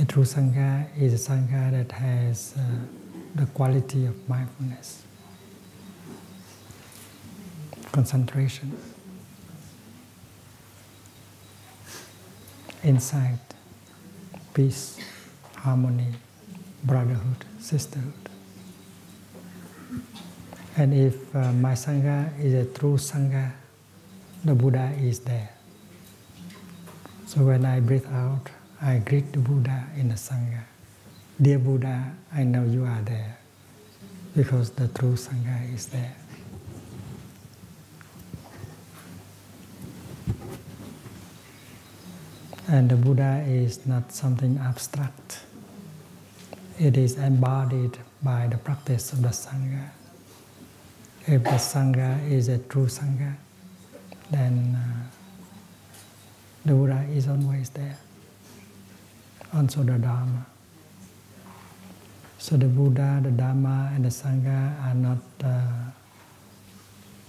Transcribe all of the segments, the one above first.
true Sangha is a Sangha that has the quality of mindfulness, concentration, insight, peace, harmony, brotherhood, sisterhood. And if my Sangha is a true Sangha, the Buddha is there. So when I breathe out, I greet the Buddha in the Sangha. Dear Buddha, I know you are there, because the true Sangha is there. And the Buddha is not something abstract. It is embodied by the practice of the Sangha. If the Sangha is a true Sangha, then the Buddha is always there. Also the Dharma. So the Buddha, the Dharma, and the Sangha are not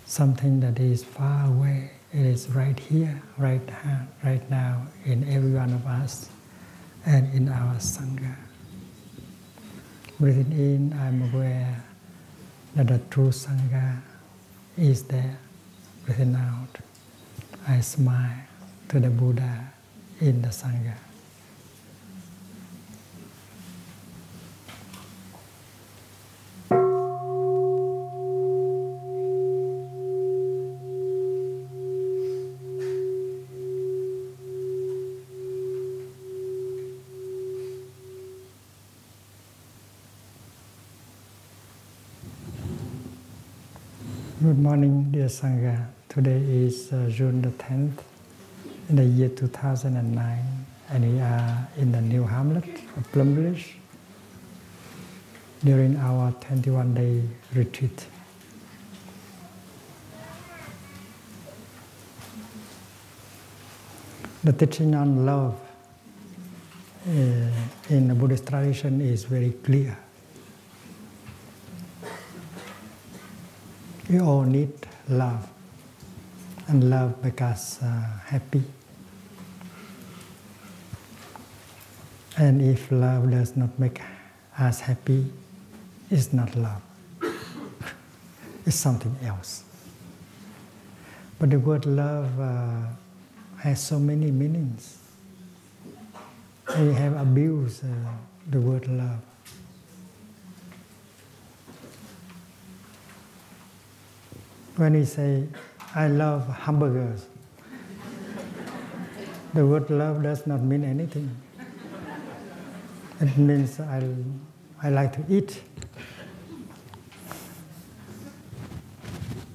something that is far away. It is right here, right now, in every one of us and in our Sangha. Breathing in, I'm aware that the true Sangha is there. Breathing out, I smile to the Buddha in the Sangha. Good morning, dear Sangha. Today is June the 10th in the year 2009, and we are in the new hamlet of Plum Village during our 21-day retreat. The teaching on love in the Buddhist tradition is very clear. We all need love, and love makes us happy. And if love does not make us happy, it's not love. It's something else. But the word love has so many meanings. We have abused the word love. When we say, I love hamburgers, the word love does not mean anything. It means I like to eat.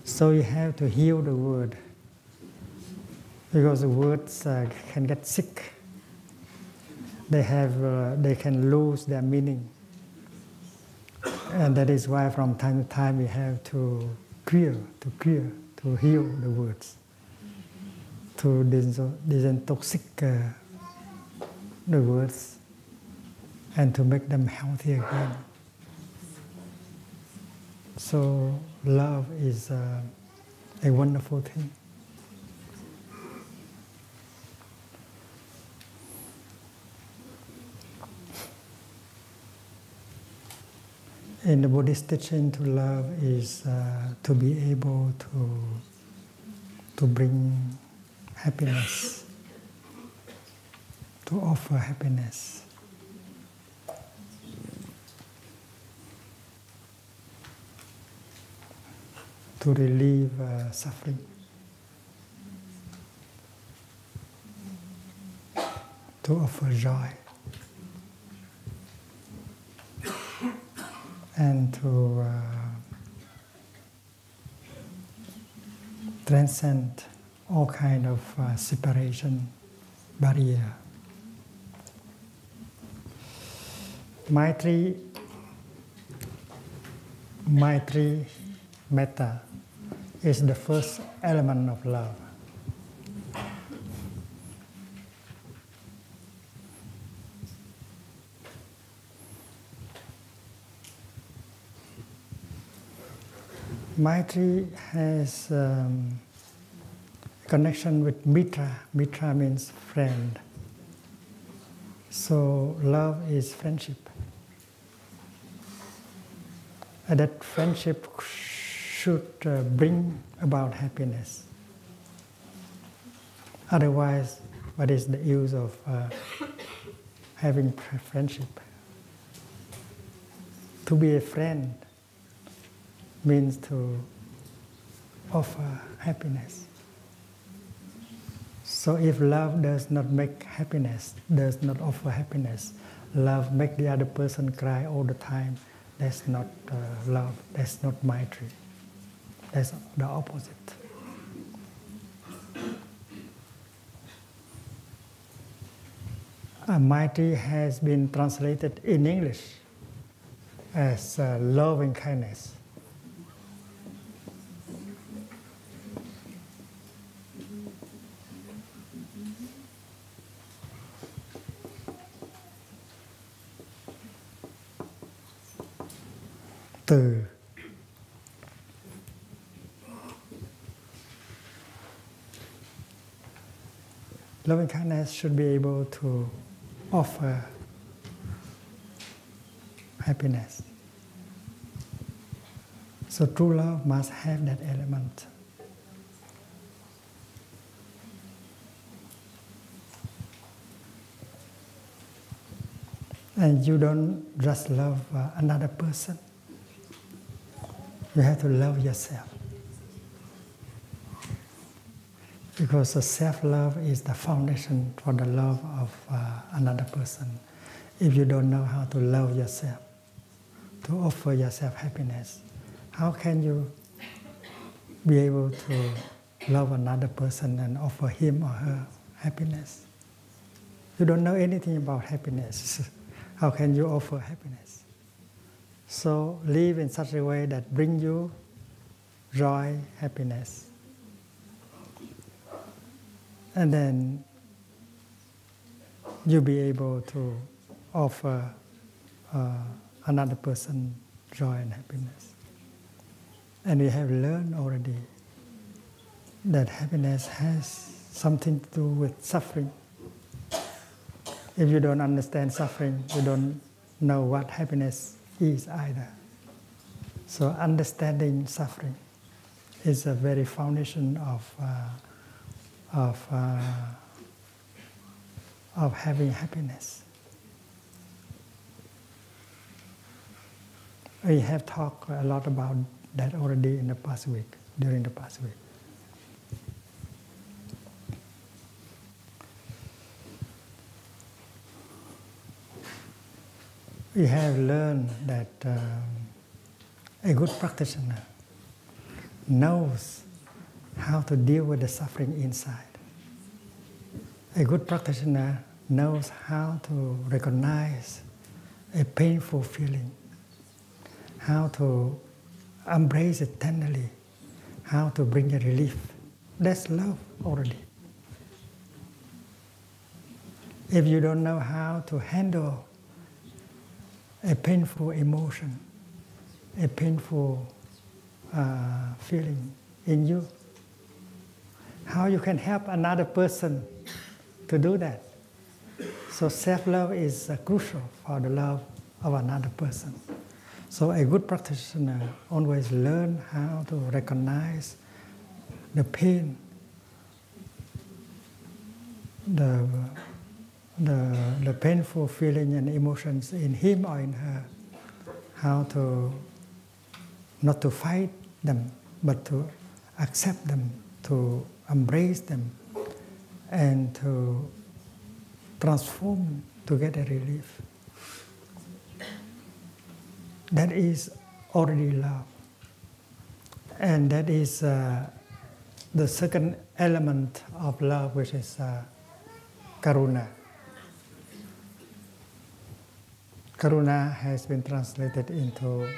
So you have to heal the word, because the words can get sick. They can lose their meaning. And that is why from time to time we have to heal the words, to disintoxic the words, and to make them healthy again. So love is a wonderful thing. In the Buddhist teaching, to love is to be able to bring happiness, to offer happiness. To relieve suffering. To offer joy. And to transcend all kind of separation, barrier. Maitri, metta, is the first element of love. Maitri has connection with mitra. Mitra means friend. So love is friendship. And that friendship should bring about happiness. Otherwise, what is the use of having friendship? To be a friend means to offer happiness. So if love does not make happiness, does not offer happiness, love make the other person cry all the time, that's not love, that's not Maitri. That's the opposite. Maitri has been translated in English as loving kindness. Từ loving kindness should be able to offer happiness. So true love must have that element. And you don't just love another person. You have to love yourself. Because self-love is the foundation for the love of another person. If you don't know how to love yourself, to offer yourself happiness, how can you be able to love another person and offer him or her happiness? You don't know anything about happiness. How can you offer happiness? So live in such a way that brings you joy, happiness. And then you'll be able to offer another person joy and happiness. And we have learned already that happiness has something to do with suffering. If you don't understand suffering, you don't know what happiness is either. So understanding suffering is a very foundation of having happiness. We have talked a lot about that already in the past week, during the past week. We have learned that a good practitioner knows how to deal with the suffering inside. A good practitioner knows how to recognize a painful feeling, how to embrace it tenderly, how to bring a relief. That's love already. If you don't know how to handle a painful emotion, a painful feeling in you, how you can help another person to do that? So self-love is crucial for the love of another person. So a good practitioner always learn how to recognize the pain, the painful feeling and emotions in him or in her, how to not to fight them, but to accept them, to embrace them, and to transform to get a relief. That is already love. And that is the second element of love, which is karuna. Karuna has been translated into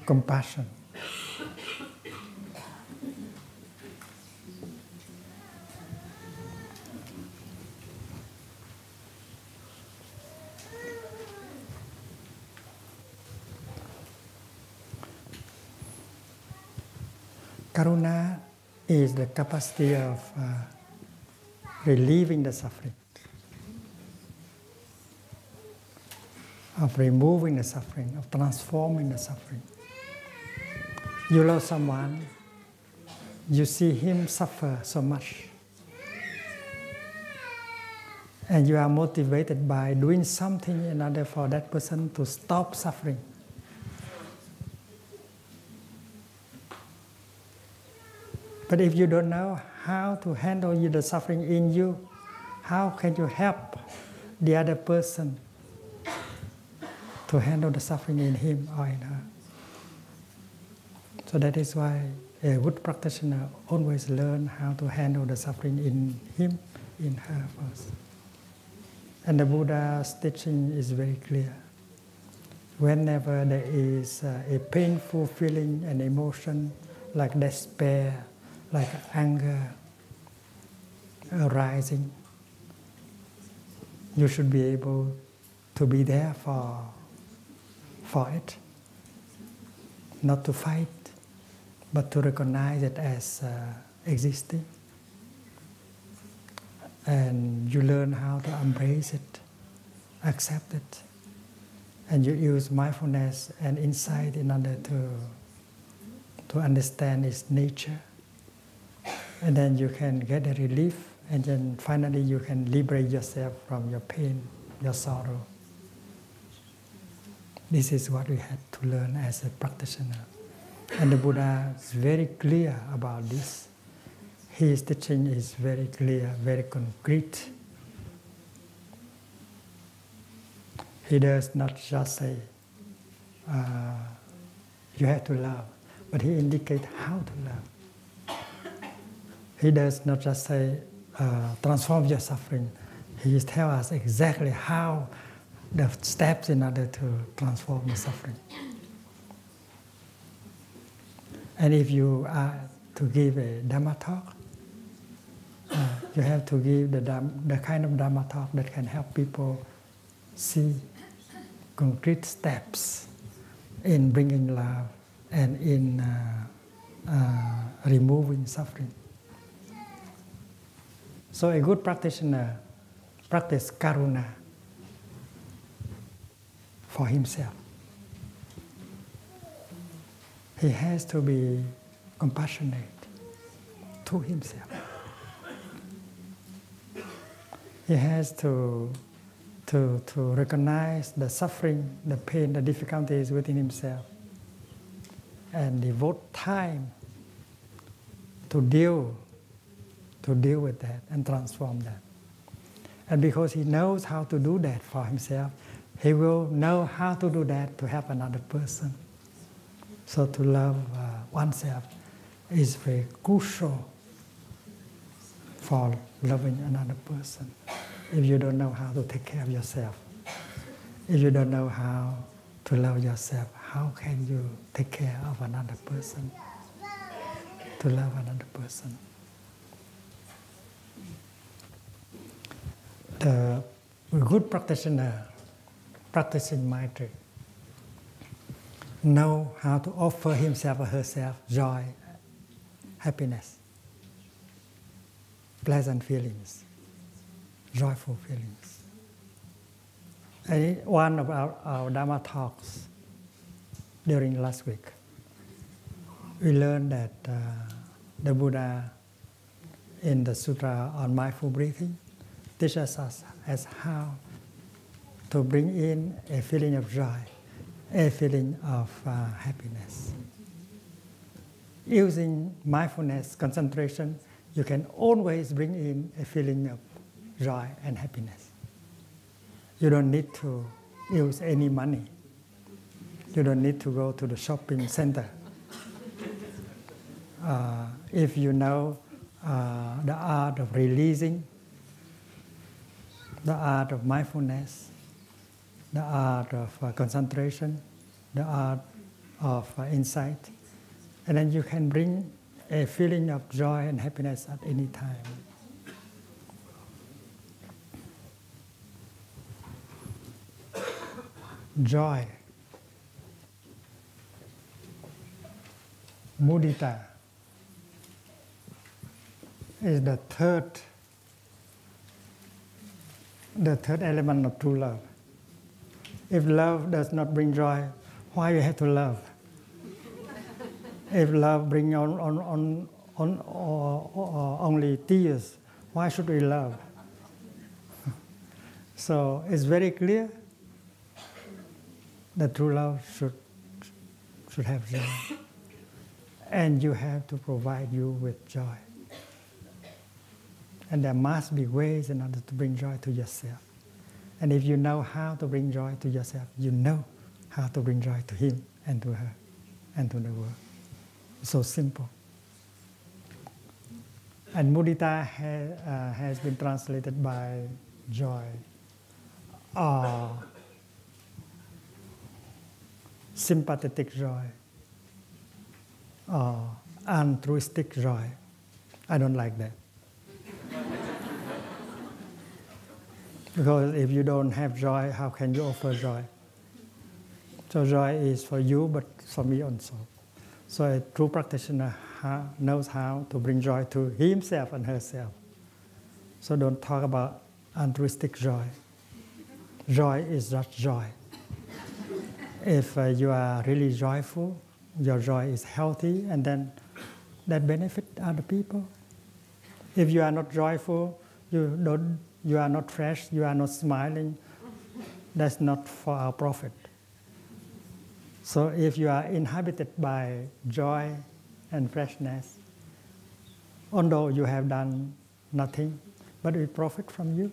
compassion. Karuna is the capacity of relieving the suffering, of removing the suffering, of transforming the suffering. You love someone, you see him suffer so much, and you are motivated by doing something in order for that person to stop suffering. But if you don't know how to handle the suffering in you, how can you help the other person to handle the suffering in him or in her? So that is why a good practitioner always learn how to handle the suffering in him, in her first. And the Buddha's teaching is very clear. Whenever there is a painful feeling and emotion like despair, like anger arising, you should be able to be there for it. Not to fight, but to recognize it as existing. And you learn how to embrace it, accept it. And you use mindfulness and insight in order to understand its nature. And then you can get a relief, and then finally you can liberate yourself from your pain, your sorrow. This is what we had to learn as a practitioner. And the Buddha is very clear about this. His teaching is very clear, very concrete. He does not just say, you have to love, but he indicates how to love. He does not just say, transform your suffering. He tells us exactly how the steps in order to transform the suffering. And if you are to give a Dhamma talk, you have to give the kind of Dhamma talk that can help people see concrete steps in bringing love and in removing suffering. So a good practitioner practices karuna for himself. He has to be compassionate to himself. He has to recognize the suffering, the pain, the difficulties within himself, and devote time to deal with that and transform that. And because he knows how to do that for himself, he will know how to do that to help another person. So to love oneself is very crucial for loving another person. If you don't know how to take care of yourself, if you don't know how to love yourself, how can you take care of another person, to love another person? The good practitioner practicing Maitri know how to offer himself or herself joy, happiness, pleasant feelings, joyful feelings. And one of our Dhamma talks during last week, we learned that the Buddha in the Sutra on Mindful Breathing teaches us as how to bring in a feeling of joy, a feeling of happiness. Using mindfulness, concentration, you can always bring in a feeling of joy and happiness. You don't need to use any money. You don't need to go to the shopping center. If you know the art of releasing, the art of mindfulness, the art of concentration, the art of insight, and then you can bring a feeling of joy and happiness at any time. Joy, mudita, is the third the third element of true love. If love does not bring joy, why you have to love? If love brings only tears, why should we love? So it's very clear that true love should have joy. And you have to provide you with joy. And there must be ways in order to bring joy to yourself. And if you know how to bring joy to yourself, you know how to bring joy to him and to her and to the world. So simple. And mudita has been translated by joy, or sympathetic joy, or altruistic joy. I don't like that. Because if you don't have joy, how can you offer joy? So joy is for you, but for me also. So a true practitioner knows how to bring joy to himself and herself. So don't talk about altruistic joy. Joy is just joy. If you are really joyful, your joy is healthy, and then that benefit other people. If you are not joyful, you are not fresh, you are not smiling, that's not for our profit. So if you are inhabited by joy and freshness, although you have done nothing, but we profit from you.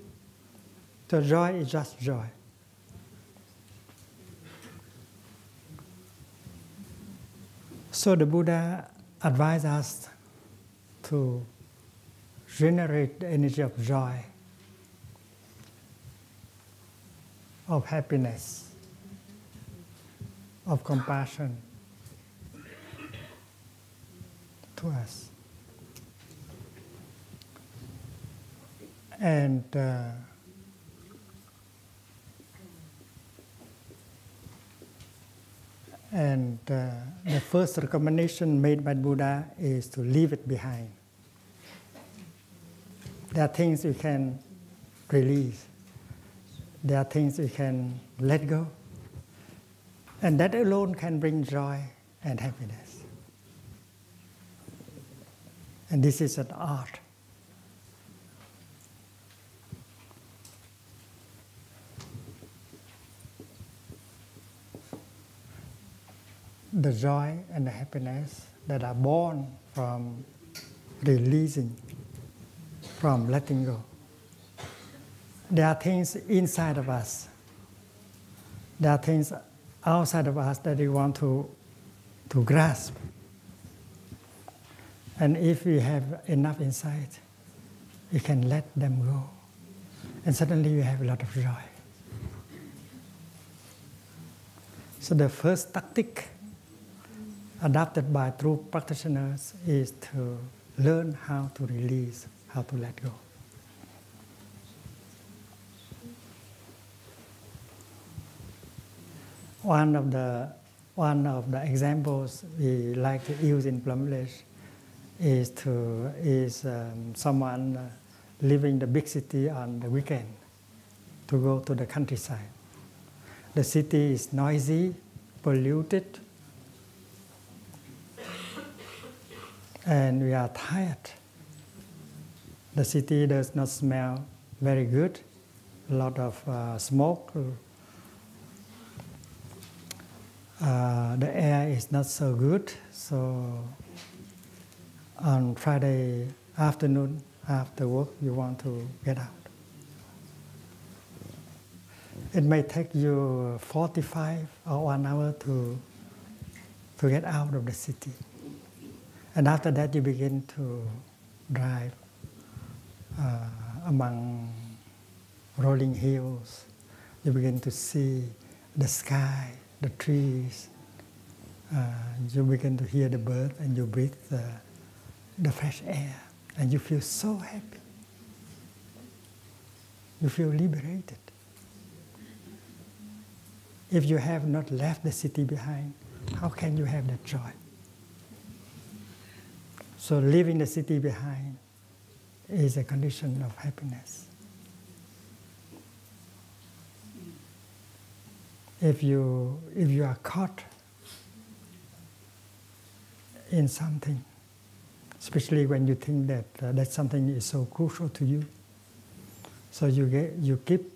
So joy is just joy. So the Buddha advised us to generate the energy of joy, of happiness, of compassion to us. And the first recommendation made by Buddha is to leave it behind. There are things you can release. There are things you can let go. And that alone can bring joy and happiness. And this is an art. The joy and the happiness that are born from releasing, from letting go. There are things inside of us. There are things outside of us that we want to grasp. And if we have enough insight, we can let them go. And suddenly we have a lot of joy. So the first tactic adopted by true practitioners is to learn how to release, how to let go. One of the examples we like to use in Plum is someone leaving the big city on the weekend to go to the countryside. The city is noisy, polluted, and we are tired. The city does not smell very good, a lot of smoke. The air is not so good, so on Friday afternoon after work you want to get out. It may take you 45 or 1 hour to get out of the city. And after that you begin to drive among rolling hills. You begin to see the sky, the trees. You begin to hear the birds and you breathe the fresh air. And you feel so happy. You feel liberated. If you have not left the city behind, how can you have that joy? So leaving the city behind is a condition of happiness. if you are caught in something, especially when you think that that something is so crucial to you, so you keep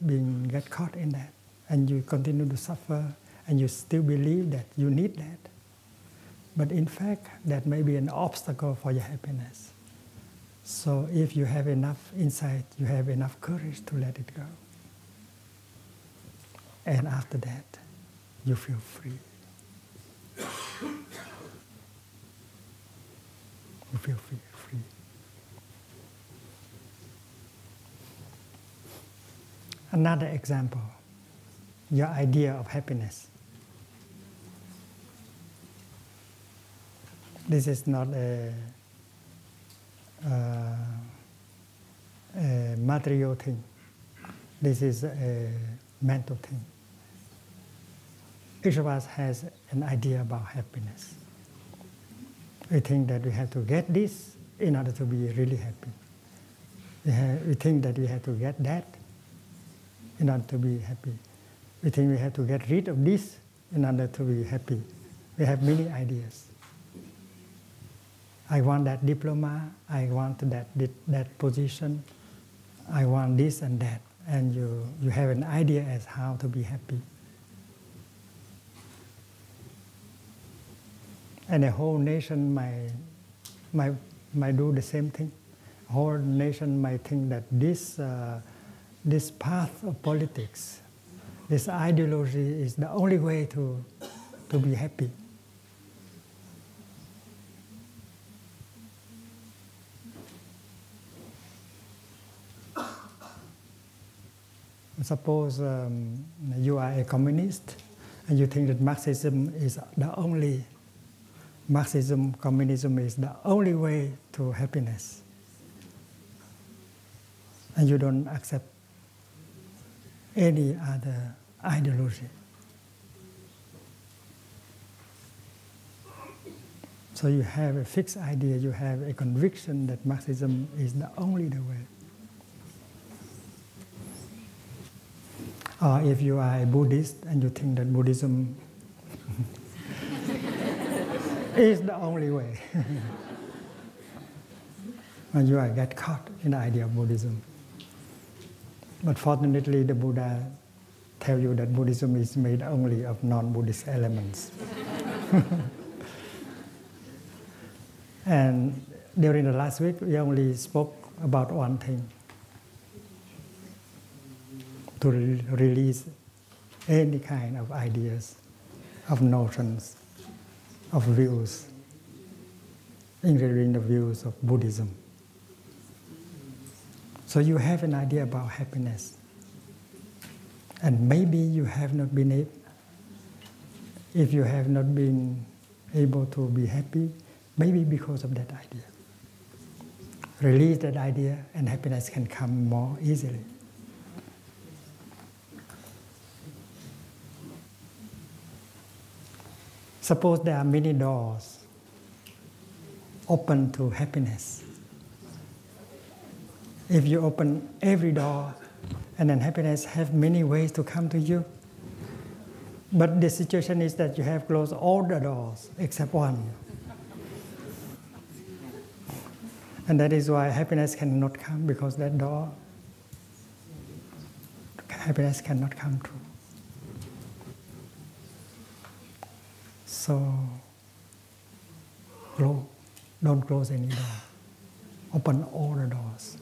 get caught in that, and you continue to suffer, and you still believe that you need that. But in fact, that may be an obstacle for your happiness. So if you have enough insight, you have enough courage to let it go. And after that, you feel free. You feel free. Another example, your idea of happiness. This is not a material thing. This is a mental thing. Each of us has an idea about happiness. We think that we have to get this in order to be really happy. We think that we have to get that in order to be happy. We think we have to get rid of this in order to be happy. We have many ideas. I want that diploma, I want that position, I want this and that. And you have an idea as how to be happy. And a whole nation might do the same thing. A whole nation might think that this path of politics, this ideology is the only way to be happy. Suppose you are a communist and you think that Marxism, communism is the only way to happiness. And you don't accept any other ideology. So you have a fixed idea, you have a conviction that Marxism is the only way. Or if you are a Buddhist and you think that Buddhism is the only way, and you get caught in the idea of Buddhism. But fortunately, the Buddha tells you that Buddhism is made only of non-Buddhist elements. And during the last week, we only spoke about one thing: to release any kind of ideas, of notions, of views, including the views of Buddhism. So you have an idea about happiness. And maybe you have not been able, if you have not been able to be happy, maybe because of that idea. Release that idea and happiness can come more easily. Suppose there are many doors open to happiness. If you open every door, and then happiness have many ways to come to you. But the situation is that you have closed all the doors except one. And that is why happiness cannot come, because that door, happiness cannot come through. So, don't close any door. Open all the doors.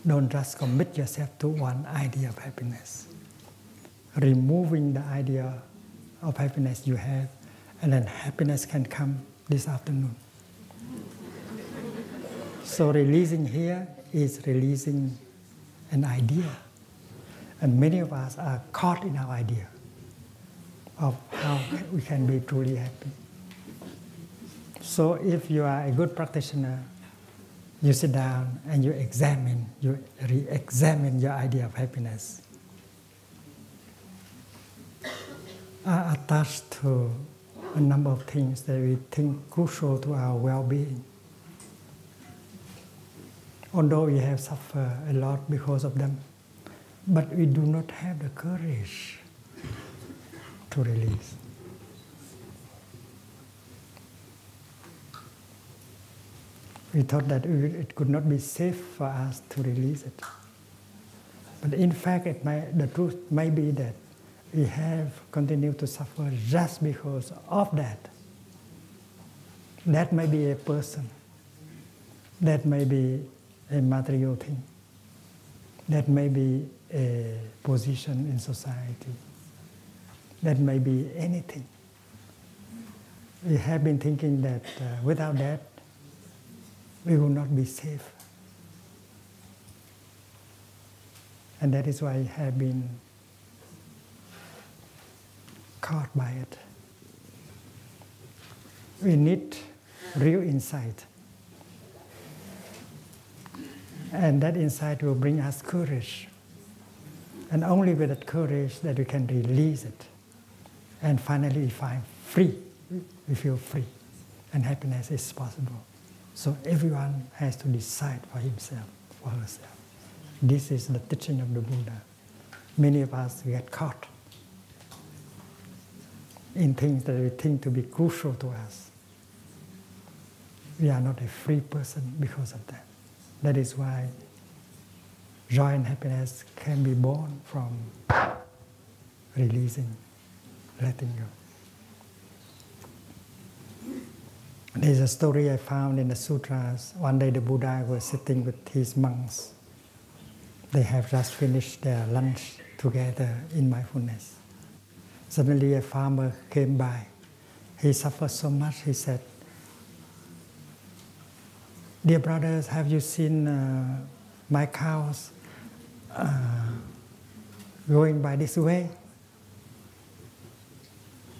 Don't just commit yourself to one idea of happiness. Removing the idea of happiness you have, and then happiness can come this afternoon. So releasing here is releasing an idea. And many of us are caught in our idea of how we can be truly happy. So if you are a good practitioner, you sit down and you re-examine your idea of happiness. Are attached to a number of things that we think crucial to our well-being. Although we have suffered a lot because of them, but we do not have the courage to release. We thought that it could not be safe for us to release it. But in fact, the truth may be that we have continued to suffer just because of that. That may be a person. That may be a material thing. That may be a position in society. That may be anything. We have been thinking that without that, we will not be safe. And that is why I have been caught by it. We need real insight. And that insight will bring us courage. And only with that courage that we can release it. And finally we find free. We feel free. And happiness is possible. So everyone has to decide for himself, for herself. This is the teaching of the Buddha. Many of us get caught in things that we think to be crucial to us. We are not a free person because of that. That is why joy and happiness can be born from releasing, letting go. There's a story I found in the sutras. One day the Buddha was sitting with his monks. They have just finished their lunch together in mindfulness. Suddenly a farmer came by. He suffered so much, he said, "Dear brothers, have you seen my cows going by this way?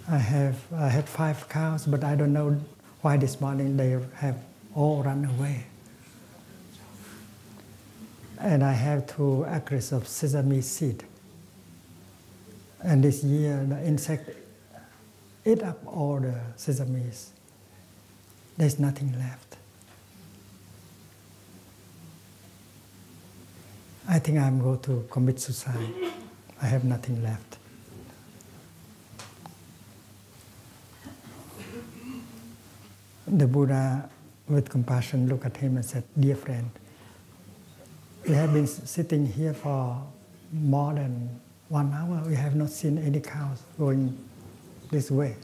I had 5 cows, but I don't know why this morning they have all run away. And I have 2 acres of sesame seed. And this year the insect ate up all the sesames. There's nothing left. I think I'm going to commit suicide. I have nothing left." The Buddha, with compassion, looked at him and said, "Dear friend, we have been sitting here for more than 1 hour. We have not seen any cows going this way.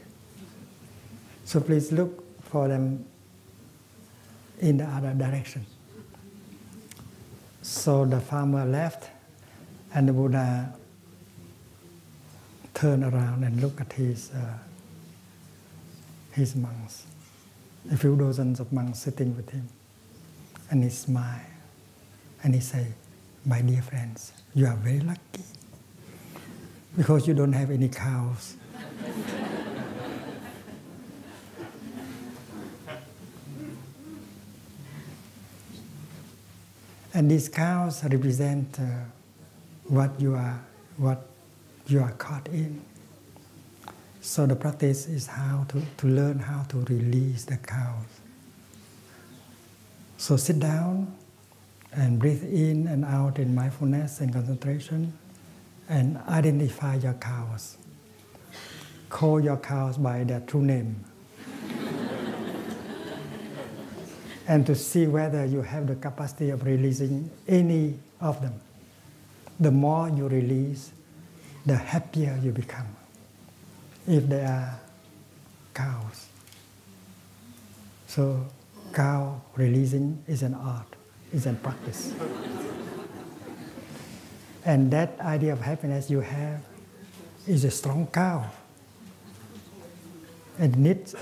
So please look for them in the other direction." So the farmer left, and the Buddha turned around and looked at his monks. A few dozens of monks sitting with him. And he smiled. And he said, "My dear friends, you are very lucky because you don't have any cows." And these cows represent what you are caught in. So the practice is how to learn how to release the cows. So sit down and breathe in and out in mindfulness and concentration, and identify your cows. Call your cows by their true name. And to see whether you have the capacity of releasing any of them. The more you release, the happier you become. If they are cows. So cow releasing is an art, is a practice. And that idea of happiness you have is a strong cow. It needs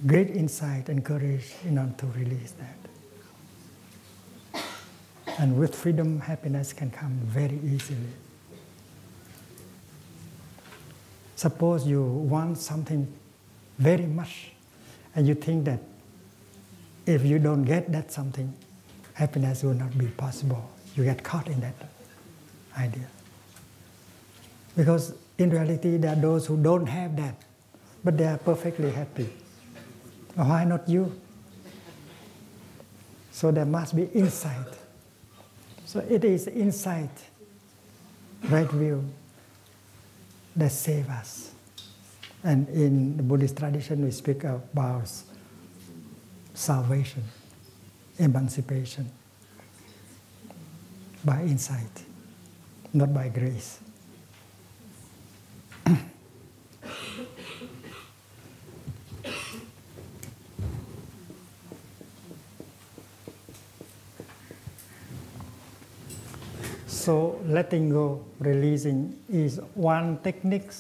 great insight and courage in order to release that. And with freedom, happiness can come very easily. Suppose you want something very much, and you think that if you don't get that something, happiness will not be possible. You get caught in that idea. Because in reality, there are those who don't have that, but they are perfectly happy. Why not you? So there must be insight. So it is insight, right view, that saves us. And in the Buddhist tradition, we speak about salvation, emancipation, by insight, not by grace. So letting go, releasing is one technique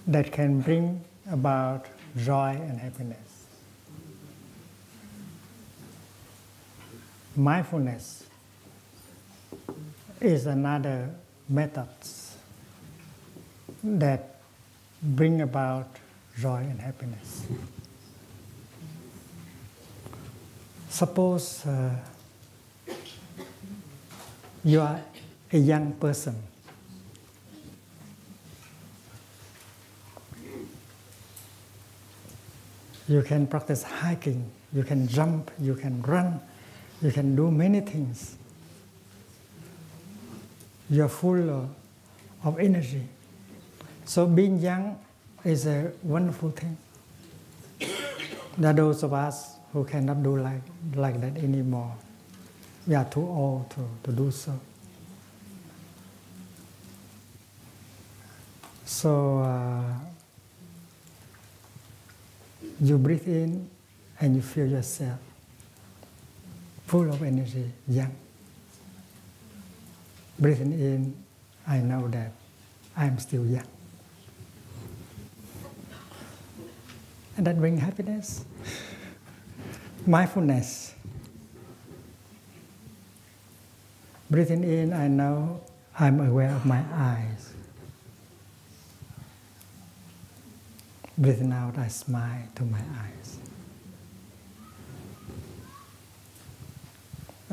that can bring about joy and happiness. Mindfulness is another method that bring about joy and happiness. Suppose you are a young person. You can practice hiking, you can jump, you can run, you can do many things. You are full of energy. So being young is a wonderful thing. There are those of us who cannot do like that anymore. We are too old to do so. So you breathe in and you feel yourself full of energy, young. Breathing in, I know that I am still young. And that brings happiness. Mindfulness. Breathing in, I know I'm aware of my eyes. Breathing out, I smile to my eyes.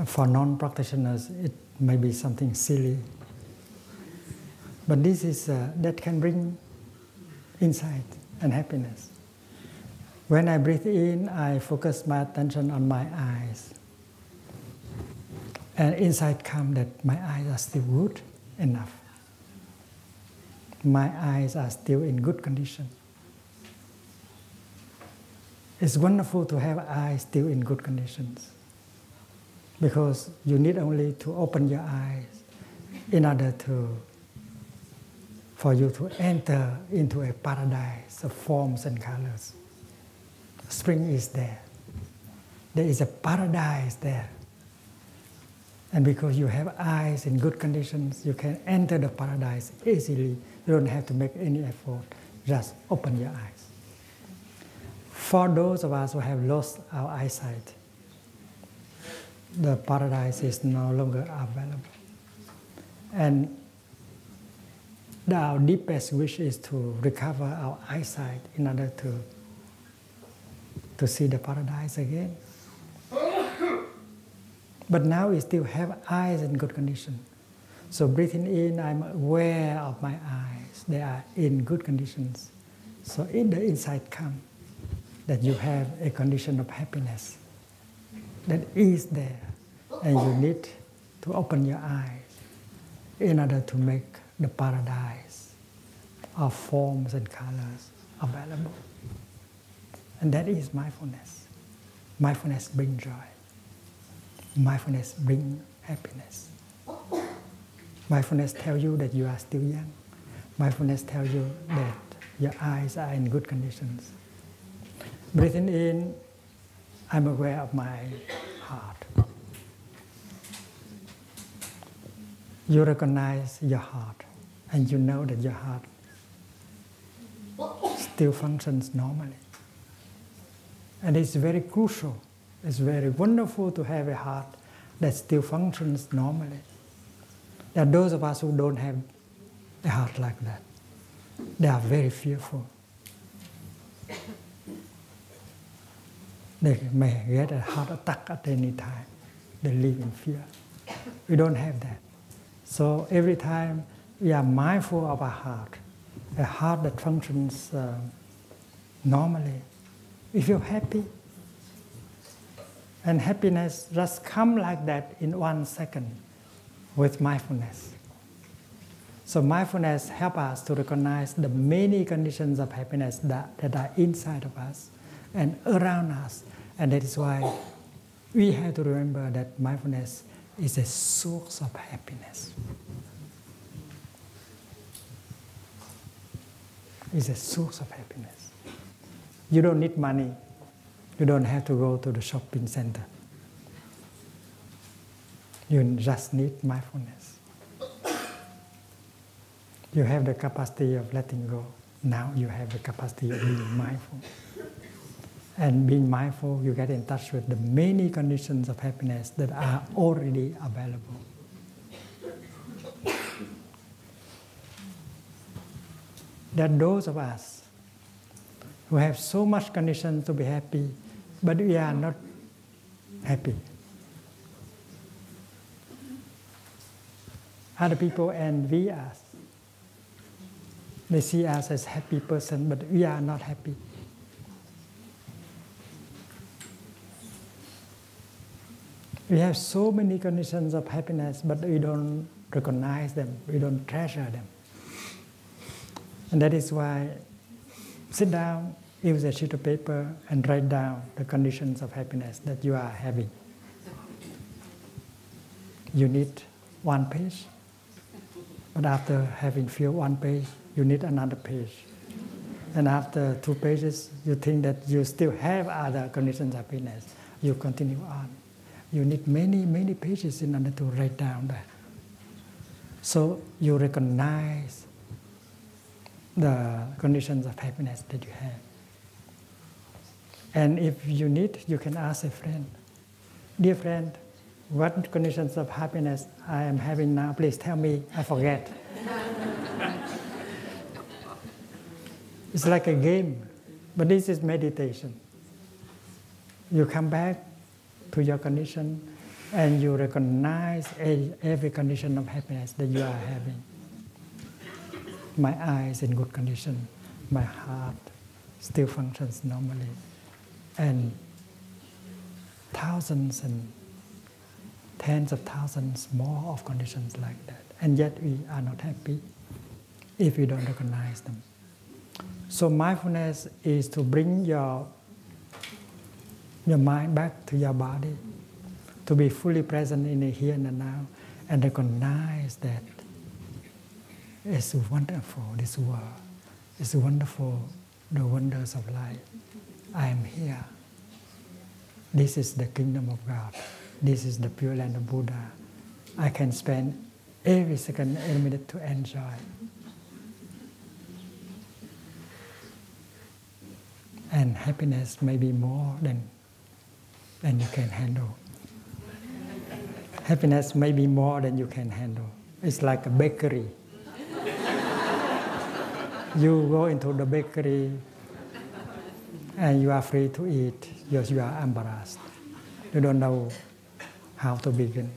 For non-practitioners, it may be something silly. But this is that can bring insight and happiness. When I breathe in, I focus my attention on my eyes. And insight comes that my eyes are still good enough. My eyes are still in good condition. It's wonderful to have eyes still in good conditions, because you need only to open your eyes in order for you to enter into a paradise of forms and colors. Spring is there. There is a paradise there. And because you have eyes in good conditions, you can enter the paradise easily. You don't have to make any effort. Just open your eyes. For those of us who have lost our eyesight, the paradise is no longer available. And our deepest wish is to recover our eyesight in order to see the paradise again. But now we still have eyes in good condition. So breathing in, I'm aware of my eyes. They are in good conditions. So in the insight comes that you have a condition of happiness that is there. And you need to open your eyes in order to make the paradise of forms and colors available. And that is mindfulness. Mindfulness brings joy. Mindfulness brings happiness. Mindfulness tells you that you are still young. Mindfulness tells you that your eyes are in good conditions. Breathing in, I'm aware of my heart. You recognize your heart, and you know that your heart still functions normally. And it's very crucial. It's very wonderful to have a heart that still functions normally. There are those of us who don't have a heart like that. They are very fearful. They may get a heart attack at any time. They live in fear. We don't have that. So every time we are mindful of our heart, a heart that functions normally, we feel happy. And happiness just comes like that in 1 second with mindfulness. So mindfulness helps us to recognize the many conditions of happiness that are inside of us and around us. And that is why we have to remember that mindfulness is a source of happiness. It's a source of happiness. You don't need money. You don't have to go to the shopping center. You just need mindfulness. You have the capacity of letting go. Now you have the capacity of being mindful. And being mindful, you get in touch with the many conditions of happiness that are already available. There are those of us who have so much conditions to be happy, but we are not happy. Other people envy us. They see us as a happy person, but we are not happy. We have so many conditions of happiness, but we don't recognize them, we don't treasure them. And that is why sit down, use a sheet of paper and write down the conditions of happiness that you are having. You need 1 page, but after having filled 1 page, you need another page. And after 2 pages, you think that you still have other conditions of happiness. You continue on. You need many, many pages in order to write down that. So you recognize the conditions of happiness that you have. And if you need, you can ask a friend. Dear friend, what conditions of happiness I am having now? Please tell me, I forget. It's like a game, but this is meditation. You come back to your condition and you recognize every condition of happiness that you are having. My eye is in good condition. My heart still functions normally. And thousands and tens of thousands more of conditions like that. And yet we are not happy if we don't recognize them. So mindfulness is to bring your mind back to your body, to be fully present in the here and the now, and recognize that it's wonderful, this world. It's wonderful, the wonders of life. I am here. This is the kingdom of God. This is the pure land of Buddha. I can spend every second, every minute to enjoy. And happiness may be more than you can handle. Happiness may be more than you can handle. It's like a bakery. You go into the bakery and you are free to eat. You are embarrassed. You don't know how to begin.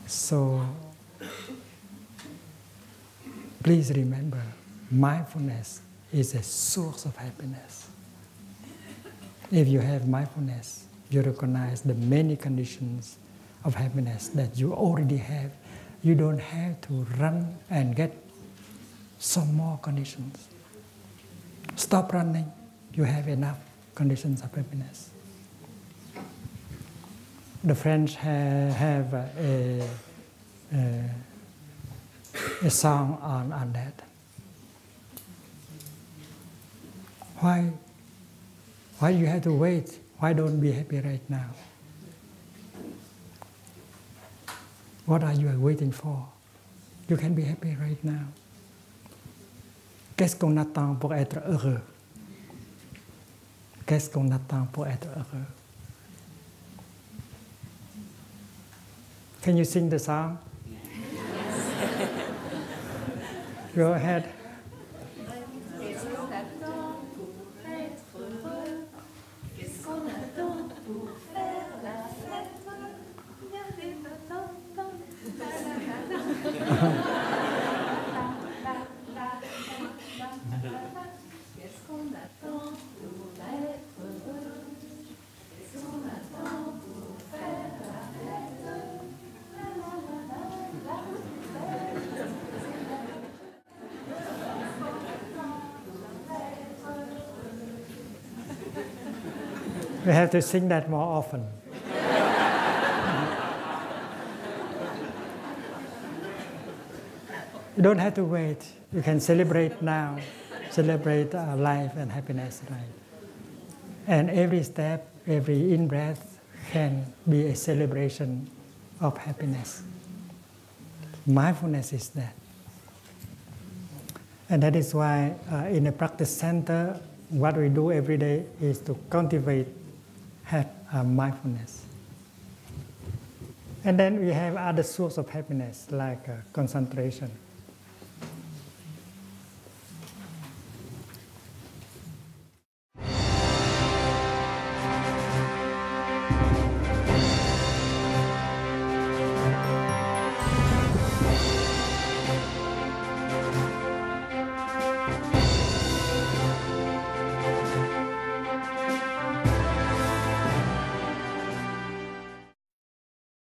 So, please remember, mindfulness is a source of happiness. If you have mindfulness, you recognize the many conditions of happiness that you already have. You don't have to run and get some more conditions. Stop running. You have enough conditions of happiness. The French have a song on that. Why you have to wait? Why don't be happy right now? What are you waiting for? You can be happy right now. Qu'est-ce qu'on attend pour être heureux? Qu'est-ce qu'on attend pour être heureux? Can you sing the song? Go ahead. We have to sing that more often. You don't have to wait. You can celebrate now. Celebrate life and happiness, right? And every step, every in-breath can be a celebration of happiness. Mindfulness is that. And that is why in a practice center, what we do every day is to cultivate mindfulness. And then we have other sources of happiness like concentration.